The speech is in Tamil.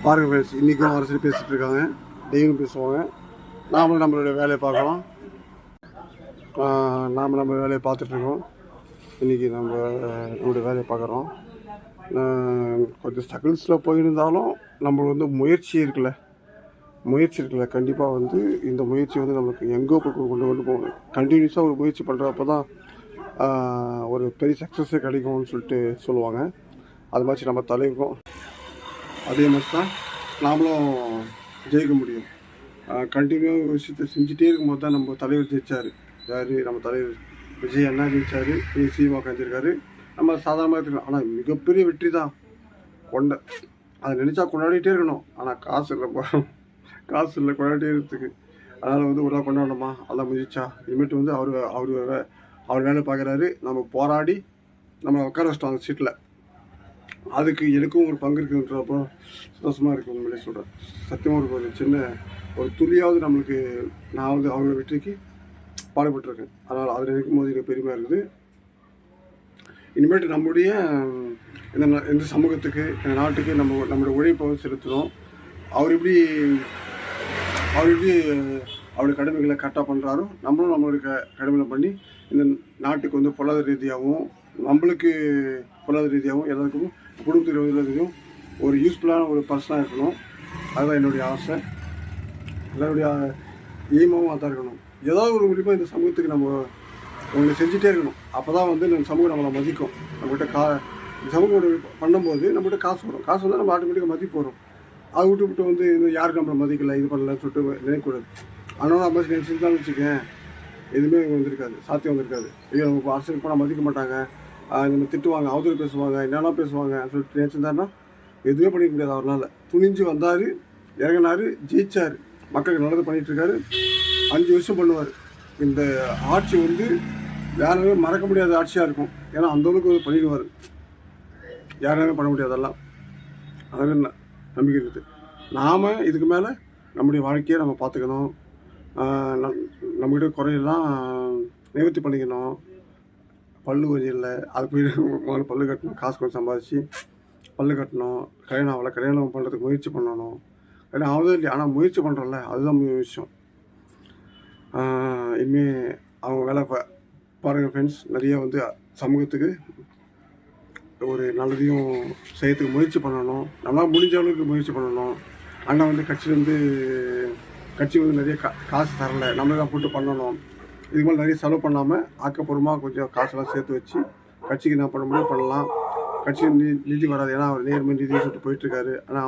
பாருங்கள் ஃப்ரெண்ட்ஸ், இன்றைக்கும் அரசியல் பேசிகிட்டு இருக்காங்க, டெய்லியும் பேசுவாங்க. நாமளும் நம்மளுடைய வேலையை பார்க்கலாம். நாம் நம்ம வேலையை பார்த்துட்ருக்கோம். இன்றைக்கி நம்மளுடைய வேலையை பார்க்குறோம். கொஞ்சம் ஸ்ட்ரகிள்ஸில் போயிருந்தாலும் நம்மளுக்கு வந்து முயற்சி இருக்குல்ல, கண்டிப்பாக வந்து இந்த முயற்சி வந்து நமக்கு எங்கோ கொண்டு போகணும். கண்டினியூஸாக ஒரு முயற்சி பண்ணுறப்ப தான் ஒரு பெரிய சக்ஸஸே கிடைக்கும்னு சொல்லிட்டு சொல்லுவாங்க. அது மாதிரி நம்ம தலைவருக்கும் அதே மாதிரி தான் நாமளும் ஜெயிக்க முடியும். கண்டினியூவாக ஒரு விஷயத்தை செஞ்சுட்டே இருக்கும்போது தான் நம்ம தலைவர் ஜெயித்தார். யார்? நம்ம தலைவர் விஜய் அண்ணா ஜெயித்தார். சீமா கஞ்சிருக்காரு. நம்ம சாதாரணமாக எடுத்துக்கலாம். ஆனால் மிகப்பெரிய வெற்றி தான் அதை நினச்சா கொண்டாடிட்டே இருக்கணும். ஆனால் காசு இல்லை கொண்டாடிட்டே இருக்கிறதுக்கு. அதனால் வந்து ஒரு நாள் கொண்டாடணுமா, அதெல்லாம் முடிஞ்சிச்சா? இனிமேட்டு வந்து அவர் வேலை பார்க்குறாரு. நம்ம போராடி நம்ம உட்கார வச்சிட்டோம் அந்த சீட்டில். அதுக்கு எனக்கும் ஒரு பங்கு இருக்குன்றப்போ சந்தோஷமாக இருக்குது. உண்மையிலே சொல்கிறேன், சத்தியமாக ஒரு சின்ன ஒரு துளியாவது நம்மளுக்கு நான் வந்து அவங்க வெற்றிக்கு பாடுபட்டிருக்கேன். அதனால் அதில் நினைக்கும் போது எனக்கு பெருமையாக இருக்குது. இனிமேட்டு நம்முடைய இந்த சமூகத்துக்கு, இந்த நாட்டுக்கு நம்மளுடைய உழைப்பை செலுத்தணும். அவர் எப்படி அவருடைய கடமைகளை கரெக்டாக பண்ணுறாரோ, நம்மளும் நம்மளுடைய கடமைகளை பண்ணி இந்த நாட்டுக்கு வந்து பொருளாதார ரீதியாகவும் நம்மளுக்கு பொருளாதார ரீதியாகவும் எல்லாருக்கும் குடும்பத்தில் ஒரு யூஸ்ஃபுல்லான ஒரு பர்சனாக இருக்கணும். அதுதான் என்னுடைய ஆசை. எல்லாருடைய எய்மாவும் அதான் இருக்கணும். ஏதாவது ஒரு முடிவாக இந்த சமூகத்துக்கு நம்ம ஒன்று செஞ்சுட்டே இருக்கணும். அப்போ தான் வந்து இந்த சமூகம் நம்மளை மதிக்கும். நம்மகிட்ட இந்த சமூகம் பண்ணும்போது நம்மகிட்ட காசு வரும். காசு வந்தால் நம்ம ஆட்டோமேட்டிக்காக மதிப்பு வரும். அதை விட்டு வந்து யாருக்கு நம்மளை மதிக்கலை, இது பண்ணலன்னு சொல்லிட்டு நினைக்கக்கூடாது. ஆனால் நம்ம நினச்சிருந்தாலும் வச்சுக்கேன், எதுவுமே வந்திருக்காது, சாத்தியம் வந்திருக்காது. ஐயோ நம்ம அரசுக்கு போனால் மதிக்க மாட்டாங்க, நம்ம திட்டுவாங்க, அவதூறு பேசுவாங்க, என்னெல்லாம் பேசுவாங்க சொல்லிட்டு நினச்சிருந்தாருன்னா எதுவுமே பண்ணிக்க முடியாது. அவரால் துணிஞ்சு வந்தார், இறங்கினார், ஜெயிச்சார், மக்களுக்கு நல்லது பண்ணிகிட்ருக்காரு. 5 வருஷம் பண்ணுவார். இந்த ஆட்சி வந்து யாருமே மறக்க முடியாத ஆட்சியாக இருக்கும். ஏன்னா அந்தளவுக்கு பண்ணிடுவார். யாருமே பண்ண முடியாதெல்லாம். அதனால் நம்பிக்கை இருக்குது. நாம் இதுக்கு மேலே நம்முடைய வாழ்க்கையை நம்ம பார்த்துக்கணும். நம்மகிட்ட குறையெல்லாம் நிவர்த்தி பண்ணிக்கணும். பல்லு கொஞ்சம் இல்லை, அது போய் முதல்ல பல்லு கட்டணும். காசு கொஞ்சம் சம்பாதிச்சு பல்லு கட்டணும். கல்யாணம் பண்ணுறதுக்கு முயற்சி பண்ணணும். கல்யாணம் ஆகுதோ இல்லையா, ஆனால் முயற்சி பண்ணுறோம்ல, அதுதான் விஷயம். இனிமேல் அவங்க வேலை பாருங்கள் ஃப்ரெண்ட்ஸ். நிறைய வந்து சமூகத்துக்கு ஒரு நல்லதையும் செய்யறதுக்கு முயற்சி பண்ணணும். நம்மளால் முடிஞ்ச அளவுக்கு முயற்சி பண்ணணும். அண்ணா வந்து கட்சி வந்து நிறைய காசு தரலை, நம்மளே தான் போட்டு பண்ணணும். இதுக்கு மேலே நிறைய செலவு பண்ணாமல் ஆக்கப்பூர்வமாக கொஞ்சம் காசெல்லாம் சேர்த்து வச்சு கட்சிக்கு என்ன பண்ண முடியும் பண்ணலாம். கட்சி நிதி வராது, ஏன்னா அவர் நேர்மை நிதியை சொல்லிட்டு போயிட்டுருக்காரு. ஆனால்